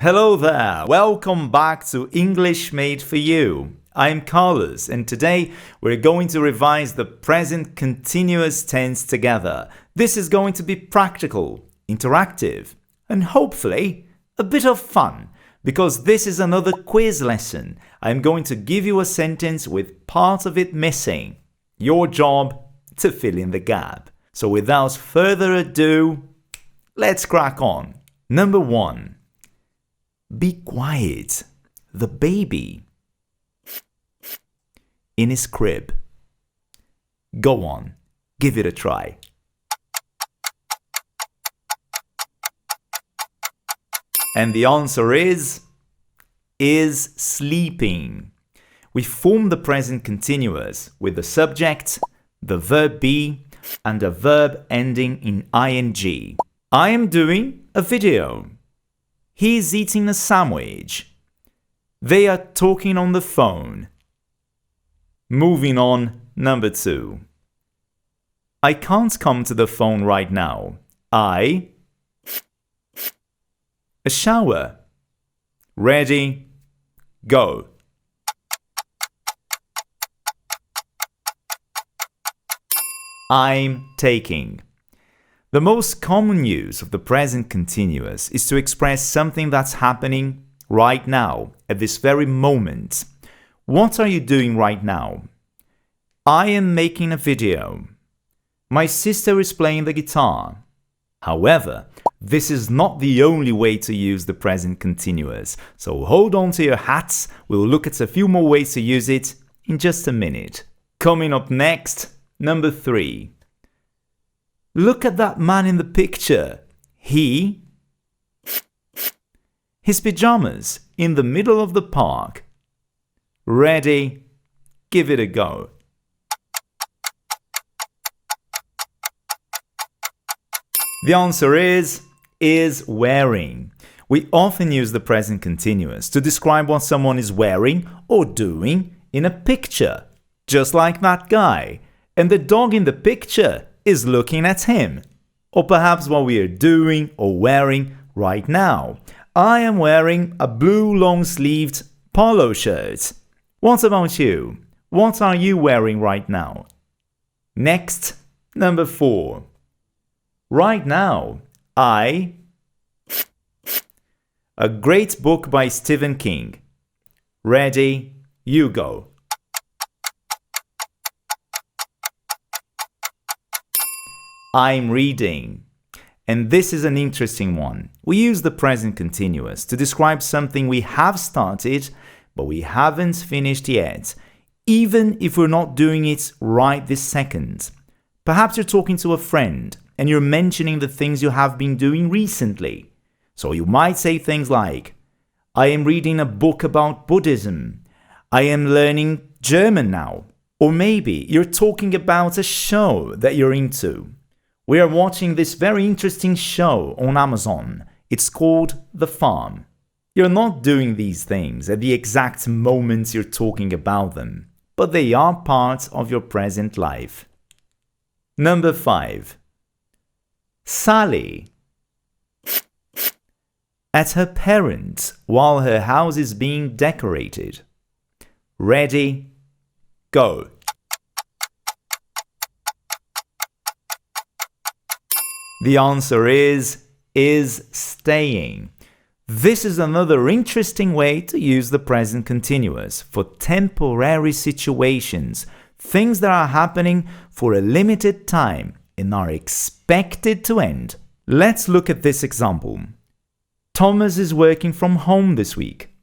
Hello there, welcome back to English Made for You. I'm Carlos and today we're going to revise the present continuous tense together. This is going to be practical, interactive, and hopefully a bit of fun because this is another quiz lesson. I'm going to give you a sentence with part of it missing. Your job to fill in the gap. So without further ado, let's crack on. Number 1. Be quiet. The baby in his crib. Go on, give it a try. And the answer is sleeping. We form the present continuous with the subject, the verb be, and a verb ending in ing. I am doing a video. He's eating a sandwich. They are talking on the phone. Moving on, number 2. I can't come to the phone right now. A shower. Ready, go. I'm taking. The most common use of the present continuous is to express something that's happening right now, at this very moment. What are you doing right now? I am making a video. My sister is playing the guitar. However, this is not the only way to use the present continuous, so hold on to your hats. We'll look at a few more ways to use it in just a minute. Coming up next, number 3. Look at that man in the picture. His pajamas in the middle of the park. Ready? Give it a go. The answer is wearing. We often use the present continuous to describe what someone is wearing or doing in a picture, just like that guy. And the dog in the picture is looking at him. Or perhaps what we are doing or wearing right now. I am wearing a blue long-sleeved polo shirt. What about you? What are you wearing right now? Next, number 4. Right now, a great book by Stephen King. Ready, you go. I'm reading. And this is an interesting one. We use the present continuous to describe something we have started, but we haven't finished yet, even if we're not doing it right this second. Perhaps you're talking to a friend and you're mentioning the things you have been doing recently. So you might say things like, I am reading a book about Buddhism. I am learning German now. Or maybe you're talking about a show that you're into. We are watching this very interesting show on Amazon. It's called The Farm. You're not doing these things at the exact moment you're talking about them, but they are part of your present life. Number 5. Sally. At her parents' while her house is being decorated. Ready, go. The answer is staying. This is another interesting way to use the present continuous for temporary situations, things that are happening for a limited time and are expected to end. Let's look at this example. Thomas is working from home this week.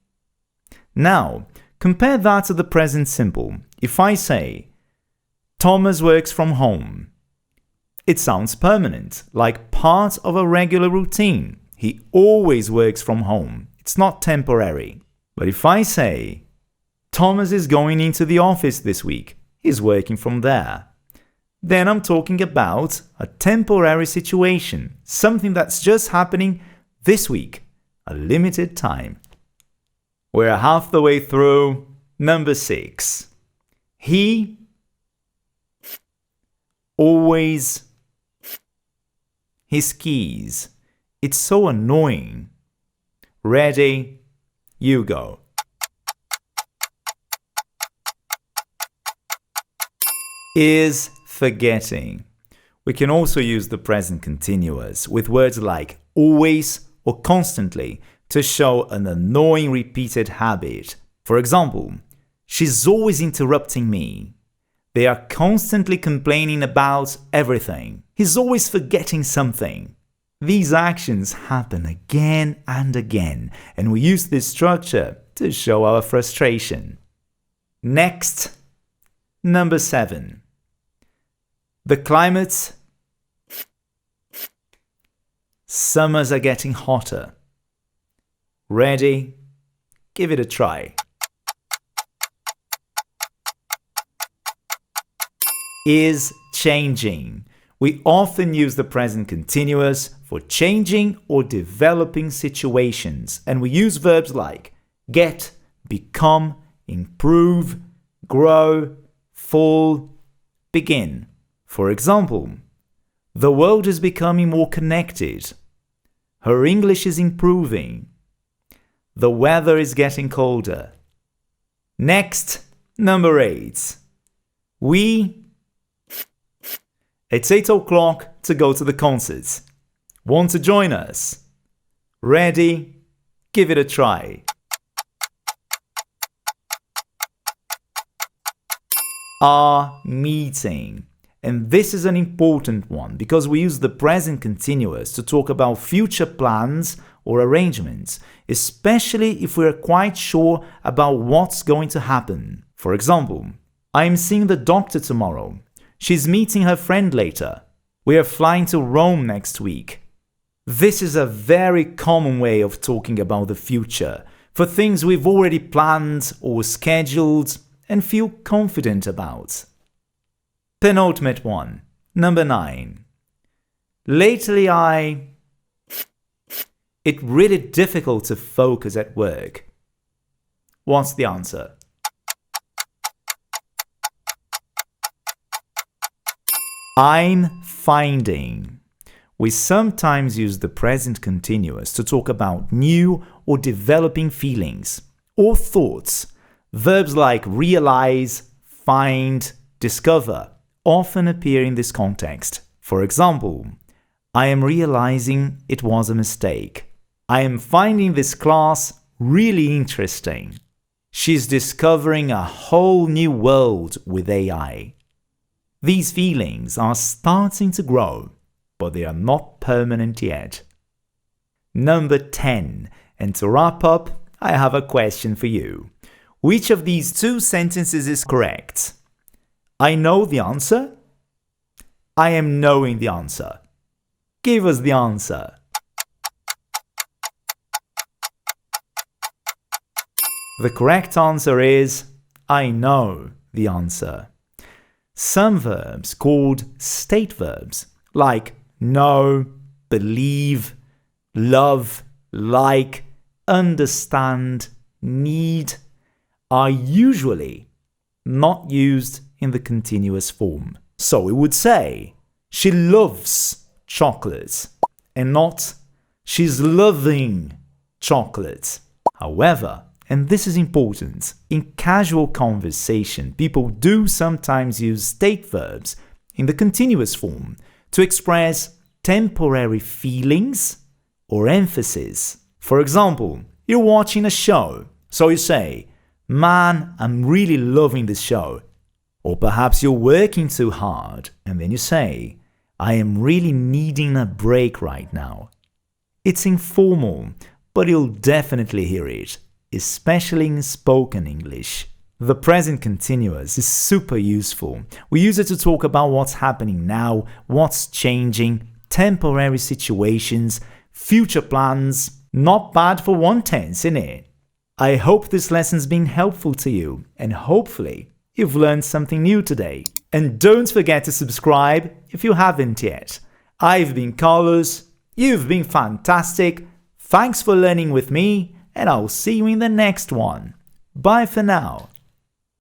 Now, compare that to the present simple. If I say, Thomas works from home, it sounds permanent, like part of a regular routine. He always works from home. It's not temporary. But if I say, Thomas is going into the office this week, he's working from there, then I'm talking about a temporary situation, something that's just happening this week, a limited time. We're half the way through. Number 6. He always his keys. It's so annoying. Ready? You go. Is forgetting. We can also use the present continuous with words like always or constantly to show an annoying repeated habit. For example, she's always interrupting me. They are constantly complaining about everything. He's always forgetting something. These actions happen again and again, and we use this structure to show our frustration. Next, number 7. The climate. Summers are getting hotter. Ready? Give it a try. Is changing. We often use the present continuous for changing or developing situations, and we use verbs like get, become, improve, grow, fall, begin. For example, the world is becoming more connected. Her English is improving. The weather is getting colder. Next, number 8. It's 8 o'clock to go to the concert. Want to join us? Ready? Give it a try. Are meeting. And this is an important one because we use the present continuous to talk about future plans or arrangements, especially if we're quite sure about what's going to happen. For example, I'm seeing the doctor tomorrow. She's meeting her friend later. We are flying to Rome next week. This is a very common way of talking about the future for things we've already planned or scheduled and feel confident about. Penultimate one, number 9. Lately It's really difficult to focus at work. What's the answer? I'm finding. We sometimes use the present continuous to talk about new or developing feelings or thoughts. Verbs like realize, find, discover often appear in this context. For example, I am realizing it was a mistake. I am finding this class really interesting. She's discovering a whole new world with AI. These feelings are starting to grow, but they are not permanent yet. Number 10. And to wrap up, I have a question for you. Which of these 2 sentences is correct? I know the answer. I am knowing the answer. Give us the answer. The correct answer is I know the answer. Some verbs called state verbs like know, believe, love, like, understand, need are usually not used in the continuous form. So we would say she loves chocolate and not she's loving chocolate. However, and this is important, in casual conversation, people do sometimes use state verbs in the continuous form to express temporary feelings or emphasis. For example, you're watching a show, so you say, "Man, I'm really loving this show." Or perhaps you're working too hard, and then you say, "I am really needing a break right now." It's informal, but you'll definitely hear it, especially in spoken English. The present continuous is super useful. We use it to talk about what's happening now, what's changing, temporary situations, future plans. Not bad for one tense, innit? I hope this lesson's been helpful to you, and hopefully you've learned something new today. And don't forget to subscribe if you haven't yet. I've been Carlos, you've been fantastic, thanks for learning with me, and I'll see you in the next one. Bye for now.